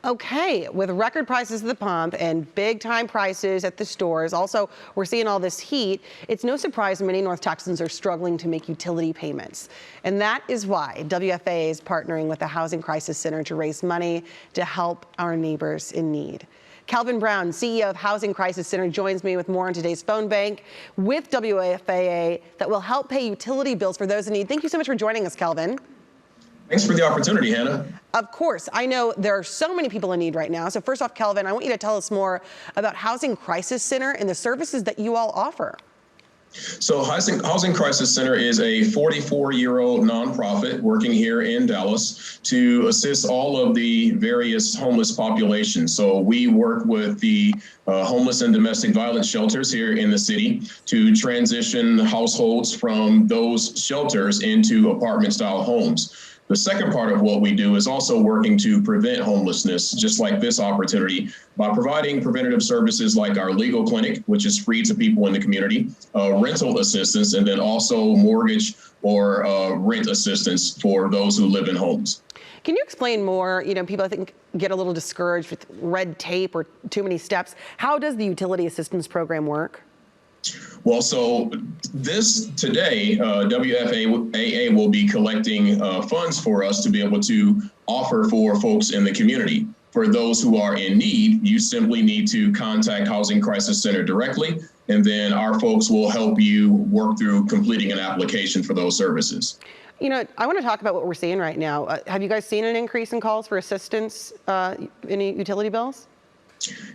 Okay, with record prices at the pump and big time prices at the stores, also we're seeing all this heat, it's no surprise many North Texans are struggling to make utility payments. And that is why WFAA is partnering with the Housing Crisis Center to raise money to help our neighbors in need. Calvin Brown, CEO of Housing Crisis Center, joins me with more on today's phone bank with WFAA that will help pay utility bills for those in need. Thank you so much for joining us, Calvin. Thanks for the opportunity, Hannah. Of course. I know there are so many people in need right now. So first off, Calvin, I want you to tell us more about Housing Crisis Center and the services that you all offer. So Housing Crisis Center is a 44-year-old nonprofit working here in Dallas to assist all of the various homeless populations. So we work with the homeless and domestic violence shelters here in the city to transition households from those shelters into apartment-style homes. The second part of what we do is also working to prevent homelessness, just like this opportunity, by providing preventative services like our legal clinic, which is free to people in the community, rental assistance, and then also mortgage or rent assistance for those who live in homes. Can you explain more? You know, people I think get a little discouraged with red tape or too many steps. How does the utility assistance program work? Well, so today, WFAA will be collecting funds for us to be able to offer for folks in the community. For those who are in need, you simply need to contact Housing Crisis Center directly, and then our folks will help you work through completing an application for those services. You know, I want to talk about what we're seeing right now. Have you guys seen an increase in calls for assistance in utility bills?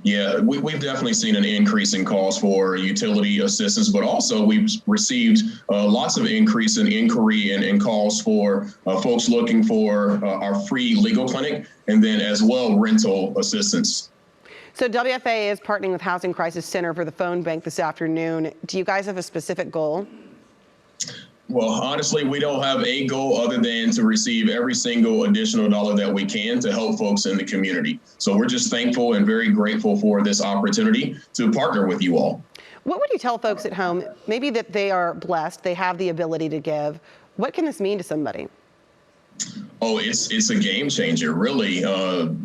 Yeah, we've definitely seen an increase in calls for utility assistance, but also we've received lots of increase in inquiry and calls for folks looking for our free legal clinic and then as well rental assistance. So WFAA is partnering with Housing Crisis Center for the phone bank this afternoon. Do you guys have a specific goal? Well, honestly, we don't have a goal other than to receive every single additional dollar that we can to help folks in the community. So we're just thankful and very grateful for this opportunity to partner with you all. What would you tell folks at home, maybe that they are blessed, they have the ability to give? What can this mean to somebody? Oh, it's a game changer, really.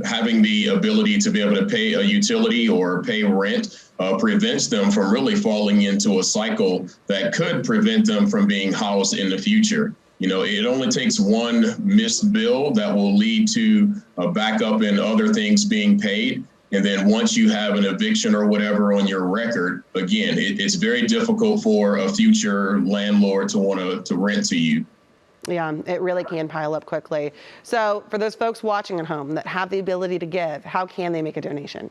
Having the ability to be able to pay a utility or pay rent prevents them from really falling into a cycle that could prevent them from being housed in the future. You know, it only takes one missed bill that will lead to a backup in other things being paid. And then once you have an eviction or whatever on your record, again, it's very difficult for a future landlord to want to rent to you. Yeah, it really can pile up quickly. So for those folks watching at home that have the ability to give, how can they make a donation?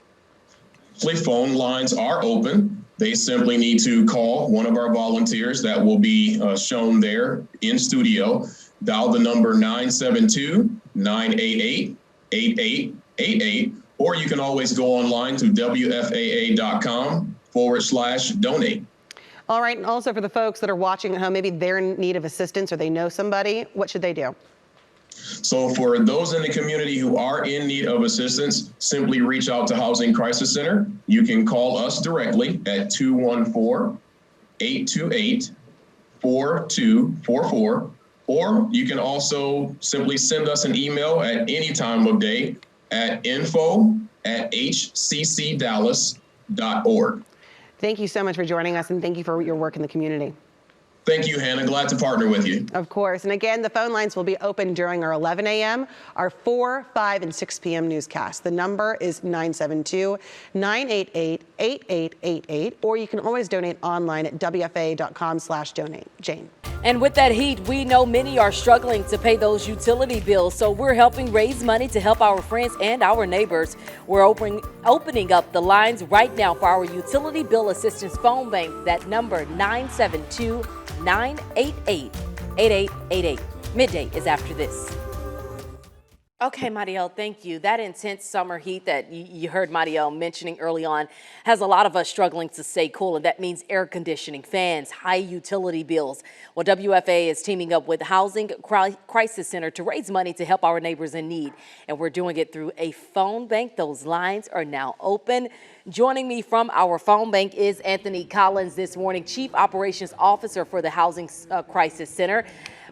Phone lines are open. They simply need to call one of our volunteers that will be shown there in studio. Dial the number 972-988-8888, or you can always go online to WFAA.com/donate. All right, and also for the folks that are watching at home, maybe they're in need of assistance or they know somebody, what should they do? So for those in the community who are in need of assistance, simply reach out to Housing Crisis Center. You can call us directly at 214-828-4244, or you can also simply send us an email at any time of day at info@hccdallas.org. Thank you so much for joining us, and thank you for your work in the community. Thank you, Hannah. Glad to partner with you. Of course. And again, the phone lines will be open during our 11 a.m., our 4, 5, and 6 p.m. newscast. The number is 972-988-8888, or you can always donate online at WFAA.com/donate. Jane. And with that heat, we know many are struggling to pay those utility bills, so we're helping raise money to help our friends and our neighbors. We're opening up the lines right now for our utility bill assistance phone bank. That number, 972-988-8888. Midday is after this. Okay, Mariel, thank you. That intense summer heat that you heard Mariel mentioning early on has a lot of us struggling to stay cool, and that means air conditioning, fans, high utility bills. Well, WFAA is teaming up with Housing Crisis Center to raise money to help our neighbors in need, and we're doing it through a phone bank. Those lines are now open. Joining me from our phone bank is Anthony Collins this morning, Chief Operations Officer for the Housing Crisis Center.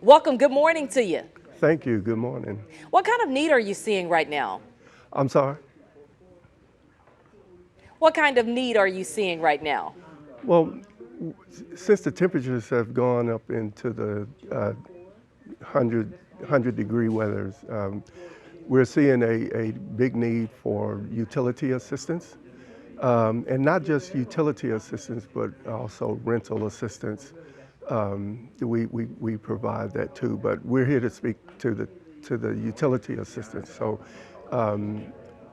Welcome. Good morning to you. Thank you. Good morning. What kind of need are you seeing right now? I'm sorry? What kind of need are you seeing right now? Well, since the temperatures have gone up into the 100-degree weathers, we're seeing a big need for utility assistance. And not just utility assistance, but also rental assistance. We provide that too, but we're here to speak to the utility assistance. So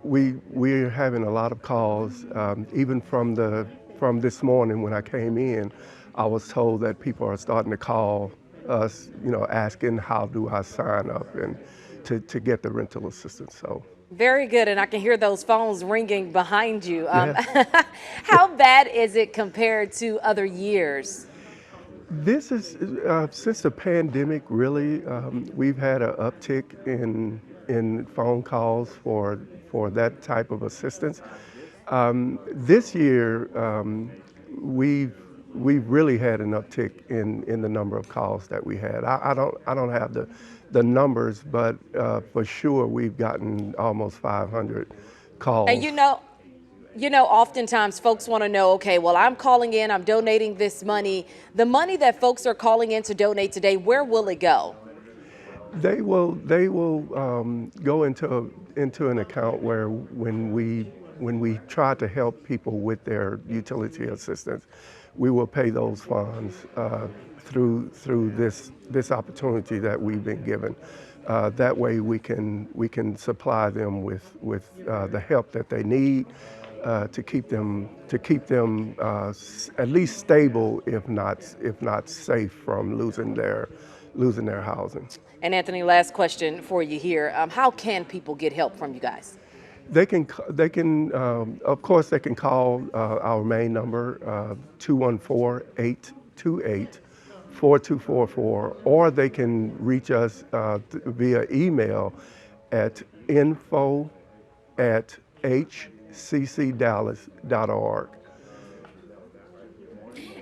we're having a lot of calls, even from this morning when I came in. I was told that people are starting to call us, asking how do I sign up and to get the rental assistance. So. Very good, and I can hear those phones ringing behind you. Yeah. How bad is it compared to other years? This is since the pandemic. Really, we've had an uptick in phone calls for that type of assistance. This year, we've really had an uptick in the number of calls that we had. I don't have the numbers, but for sure we've gotten almost 500 calls. And oftentimes folks want to know, okay, well, I'm calling in, I'm donating this money. The money that folks are calling in to donate today, where will it go? They will go into an account where when we try to help people with their utility assistance, we will pay those funds through this opportunity that we've been given. That way we can supply them with the help that they need to keep them at least stable, if not safe from losing their housing. And Anthony, last question for you here. How can people get help from you guys? They can of course they can call our main number 214-828-4244, or they can reach us via email at info@hccdallas.org.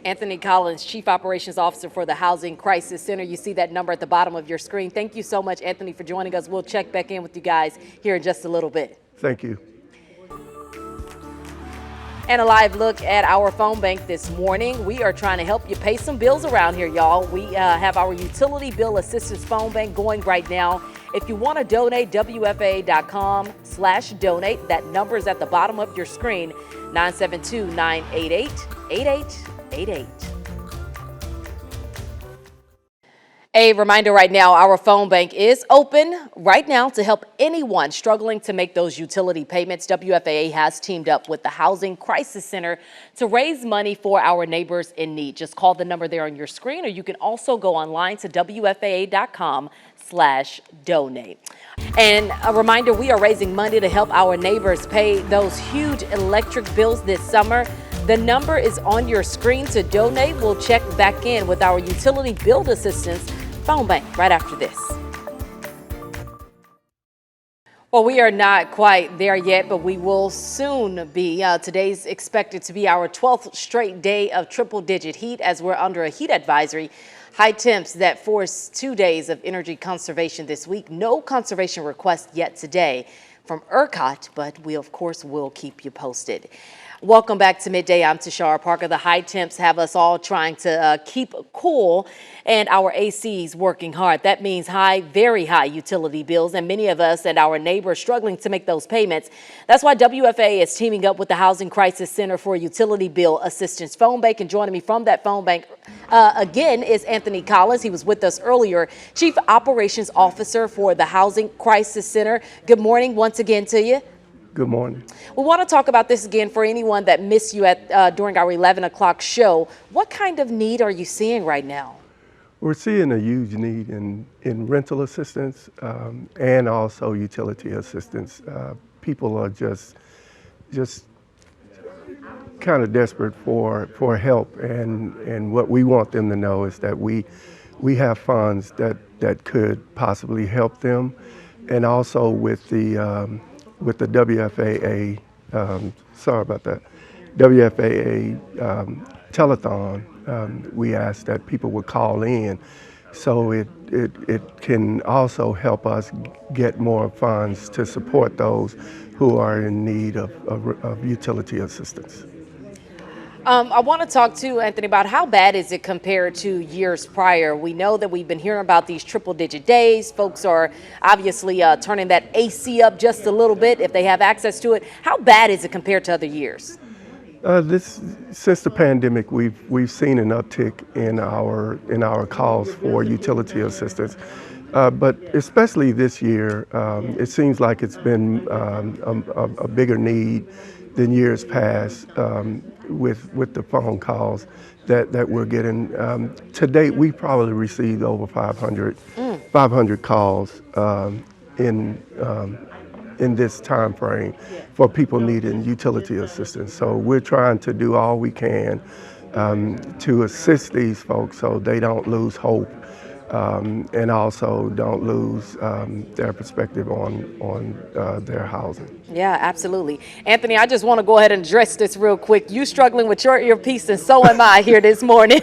Anthony Collins, Chief Operations Officer for the Housing Crisis Center. You see that number at the bottom of your screen. Thank you so much, Anthony, for joining us. We'll check back in with you guys here in just a little bit. Thank you. And a live look at our phone bank this morning. We are trying to help you pay some bills around here, y'all. We have our utility bill assistance phone bank going right now. If you want to donate, WFAA.com/donate. That number is at the bottom of your screen, 972-988-8888. A reminder right now, our phone bank is open right now to help anyone struggling to make those utility payments. WFAA has teamed up with the Housing Crisis Center to raise money for our neighbors in need. Just call the number there on your screen, or you can also go online to WFAA.com/donate. And a reminder, we are raising money to help our neighbors pay those huge electric bills this summer. The number is on your screen to donate. We'll check back in with our utility bill assistance phone bank right after this. Well, we are not quite there yet, but we will soon be. Today's expected to be our 12th straight day of triple-digit heat as we're under a heat advisory. High temps that force 2 days of energy conservation this week. No conservation request yet today from ERCOT, but we, of course, will keep you posted. Welcome back to Midday. I'm Tashara Parker. The high temps have us all trying to keep cool, and our ACs working hard. That means high, very high utility bills, and many of us and our neighbors struggling to make those payments. That's why WFAA is teaming up with the Housing Crisis Center for Utility Bill Assistance Phone Bank. And joining me from that phone bank again is Anthony Collins. He was with us earlier, Chief Operations Officer for the Housing Crisis Center. Good morning once again to you. Good morning. We want to talk about this again for anyone that missed you during our 11 o'clock show. What kind of need are you seeing right now? We're seeing a huge need in rental assistance and also utility assistance. People are just kind of desperate for help, and what we want them to know is that we have funds that could possibly help them, and also with the WFAA, sorry about that, WFAA telethon, we asked that people would call in So it can also help us get more funds to support those who are in need of utility assistance. I want to talk to Anthony about how bad is it compared to years prior. We know that we've been hearing about these triple-digit days. Folks are obviously turning that AC up just a little bit if they have access to it. How bad is it compared to other years? Since the pandemic, we've seen an uptick in our calls for utility assistance, but especially this year, it seems like it's been a bigger need than years past with the phone calls that we're getting. To date, we probably received over 500 calls in this time frame for people needing utility assistance. So we're trying to do all we can to assist these folks so they don't lose hope and also don't lose their perspective on their housing. Yeah, absolutely. Anthony, I just want to go ahead and address this real quick. You struggling with your earpiece, and so am I here this morning.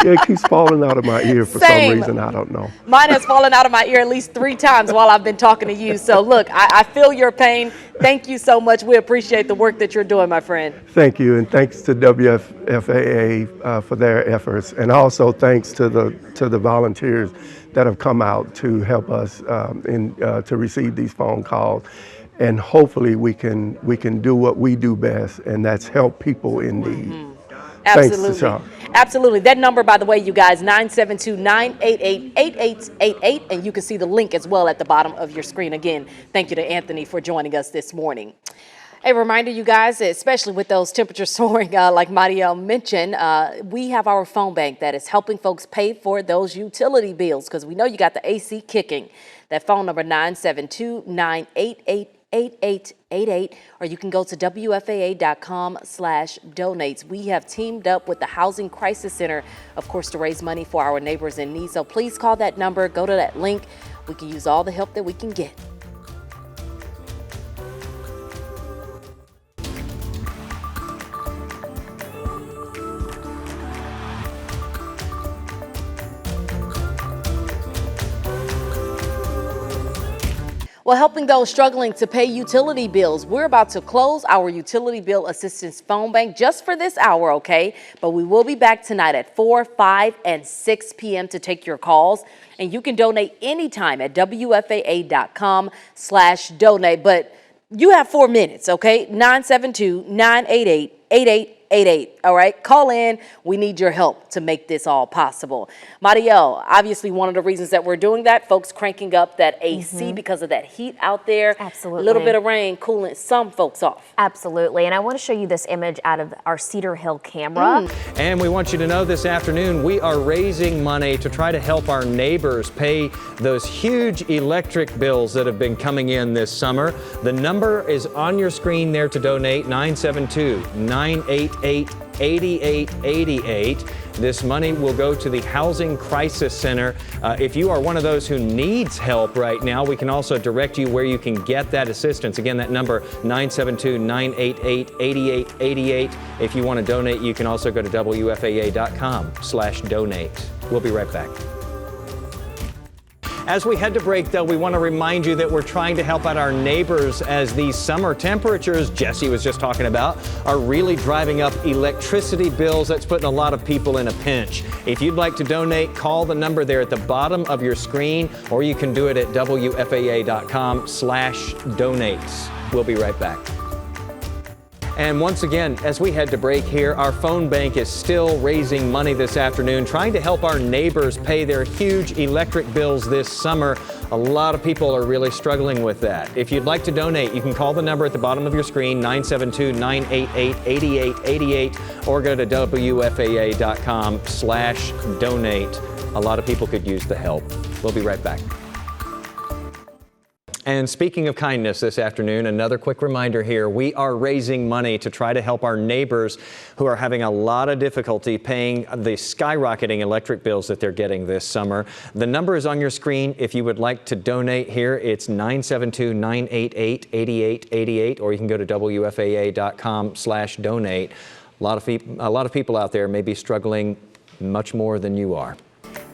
Yeah, it keeps falling out of my ear for some reason. I don't know. Mine has fallen out of my ear at least 3 times while I've been talking to you. So look, I feel your pain. Thank you so much. We appreciate the work that you're doing, my friend. Thank you, and thanks to WFAA for their efforts, and also thanks to the volunteers that have come out to help us to receive these phone calls. And hopefully we can do what we do best, and that's help people in need. Mm-hmm. Absolutely. Thanks, Absolutely. That number, by the way, you guys, 972-988-8888, and you can see the link as well at the bottom of your screen. Again, thank you to Anthony for joining us this morning. A reminder, you guys, especially with those temperatures soaring, like Mariel mentioned, we have our phone bank that is helping folks pay for those utility bills, because we know you got the AC kicking. That phone number, 972-988-8888, or you can go to WFAA.com/donates. We have teamed up with the Housing Crisis Center, of course, to raise money for our neighbors in need. So please call that number, go to that link. We can use all the help that we can get. Well, helping those struggling to pay utility bills, we're about to close our Utility Bill Assistance Phone Bank just for this hour, okay? But we will be back tonight at 4, 5, and 6 p.m. to take your calls. And you can donate anytime at WFAA.com/donate. But you have 4 minutes, okay? 972-988-8888. All right, call in. We need your help to make this all possible. Mariel, obviously one of the reasons that we're doing that, folks cranking up that AC because of that heat out there. Absolutely. A little bit of rain cooling some folks off. Absolutely. And I want to show you this image out of our Cedar Hill camera. And we want you to know this afternoon, we are raising money to try to help our neighbors pay those huge electric bills that have been coming in this summer. The number is on your screen there to donate, 972-988-8888. This money will go to the Housing Crisis Center. If you are one of those who needs help right now, we can also direct you where you can get that assistance. Again, that number, 972-988-8888. If you want to donate, you can also go to WFAA.com/donate. We'll be right back. As we head to break, though, we want to remind you that we're trying to help out our neighbors as these summer temperatures, Jesse was just talking about, are really driving up electricity bills. That's putting a lot of people in a pinch. If you'd like to donate, call the number there at the bottom of your screen, or you can do it at WFAA.com/donates. We'll be right back. And once again, as we head to break here, our phone bank is still raising money this afternoon, trying to help our neighbors pay their huge electric bills this summer. A lot of people are really struggling with that. If you'd like to donate, you can call the number at the bottom of your screen, 972-988-8888, or go to WFAA.com/donate. A lot of people could use the help. We'll be right back. And speaking of kindness this afternoon, another quick reminder here. We are raising money to try to help our neighbors who are having a lot of difficulty paying the skyrocketing electric bills that they're getting this summer. The number is on your screen. If you would like to donate here, it's 972-988-8888, or you can go to WFAA.com/donate. A lot of people out there may be struggling much more than you are.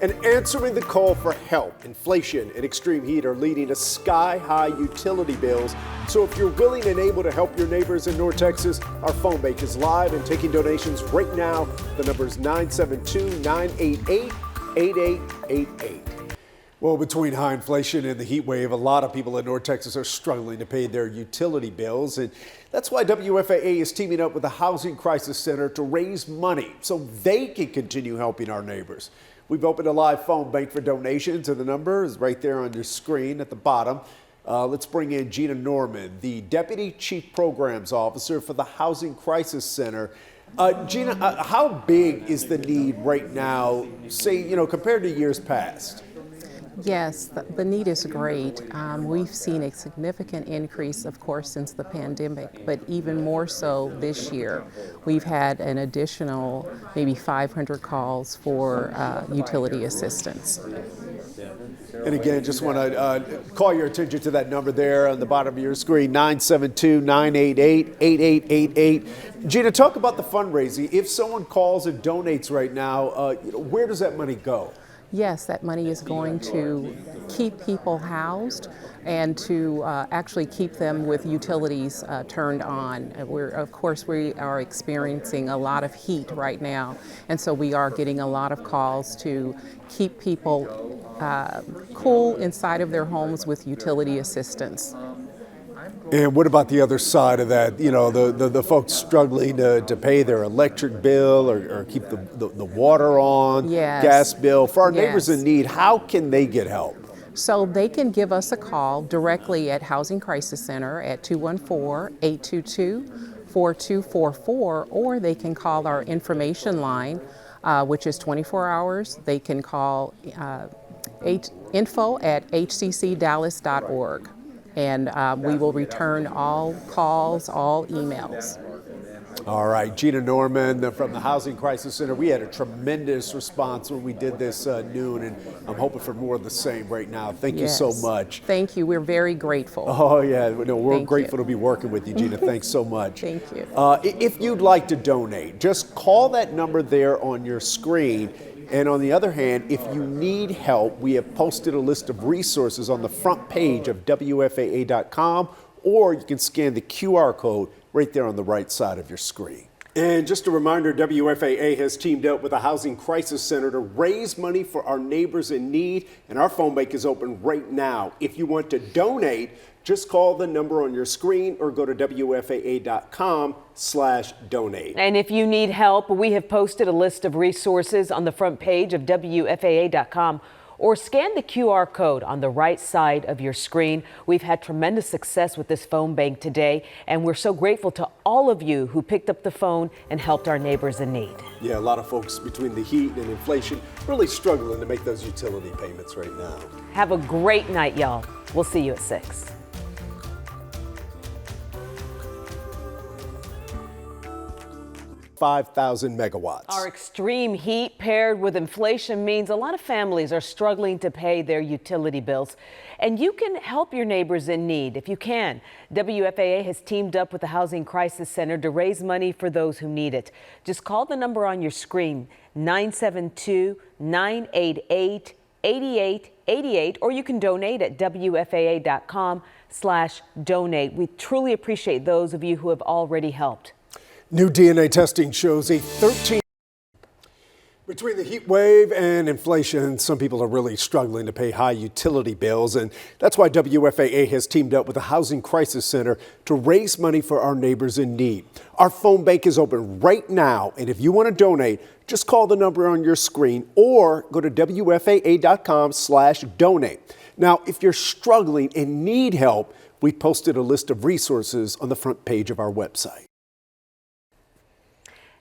And answering the call for help, inflation and extreme heat are leading to sky-high utility bills. So if you're willing and able to help your neighbors in North Texas, our phone bank is live and taking donations right now. The number is 972-988-8888. Well, between high inflation and the heat wave, a lot of people in North Texas are struggling to pay their utility bills. And that's why WFAA is teaming up with the Housing Crisis Center to raise money so they can continue helping our neighbors. We've opened a live phone bank for donations, and the number is right there on your screen at the bottom. Let's bring in Gina Norman, the Deputy Chief Programs Officer for the Housing Crisis Center. Gina, how big is the need right now, say, compared to years past? Yes, the need is great. We've seen a significant increase, of course, since the pandemic, but even more so this year. We've had an additional maybe 500 calls for utility assistance. And again, just want to call your attention to that number there on the bottom of your screen, 972-988-8888. Gina, talk about the fundraising. If someone calls and donates right now, where does that money go? Yes, that money is going to keep people housed and to actually keep them with utilities turned on. Of course, we are experiencing a lot of heat right now, and so we are getting a lot of calls to keep people cool inside of their homes with utility assistance. And what about the other side of that? The folks struggling to pay their electric bill or keep the water on, yes. Gas bill. For our neighbors Yes. in need, how can they get help? So they can give us a call directly at Housing Crisis Center at 214-822-4244, or they can call our information line, which is 24 hours. They can call info@hccdallas.org. And we will return all calls, all emails. All right, Gina Norman from the Housing Crisis Center. We had a tremendous response when we did this noon, and I'm hoping for more of the same right now. Thank you so much. Thank you. We're very grateful. Oh, yeah. No, we're Thank grateful you. to be working with you, Gina. Thanks so much. Thank you. If you'd like to donate, just call that number there on your screen. And on the other hand, if you need help, we have posted a list of resources on the front page of WFAA.com, or you can scan the QR code right there on the right side of your screen. And just a reminder, WFAA has teamed up with the Housing Crisis Center to raise money for our neighbors in need, and our phone bank is open right now. If you want to donate, just call the number on your screen or go to WFAA.com/donate. And if you need help, we have posted a list of resources on the front page of WFAA.com, or scan the QR code on the right side of your screen. We've had tremendous success with this phone bank today, and we're so grateful to all of you who picked up the phone and helped our neighbors in need. Yeah, a lot of folks between the heat and inflation really struggling to make those utility payments right now. Have a great night, y'all. We'll see you at 6. $5,000 megawatts. Our extreme heat paired with inflation means a lot of families are struggling to pay their utility bills. And you can help your neighbors in need if you can. WFAA has teamed up with the Housing Crisis Center to raise money for those who need it. Just call the number on your screen, 972-988-8888, or you can donate at WFAA.com/donate. We truly appreciate those of you who have already helped. New DNA testing shows a 13. Between the heat wave and inflation, some people are really struggling to pay high utility bills, and that's why WFAA has teamed up with the Housing Crisis Center to raise money for our neighbors in need. Our phone bank is open right now, and if you want to donate, just call the number on your screen or go to WFAA.com/donate. Now, if you're struggling and need help, we posted a list of resources on the front page of our website.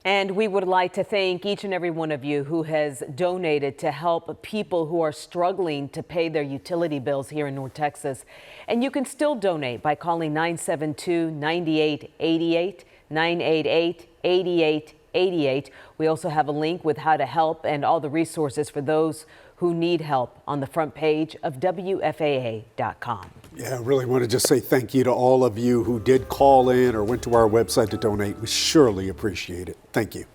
And we would like to thank each and every one of you who has donated to help people who are struggling to pay their utility bills here in North Texas. And you can still donate by calling 972-9888, 988-8888. We also have a link with how to help and all the resources for those who need help on the front page of WFAA.com. Yeah, I really want to just say thank you to all of you who did call in or went to our website to donate. We surely appreciate it. Thank you.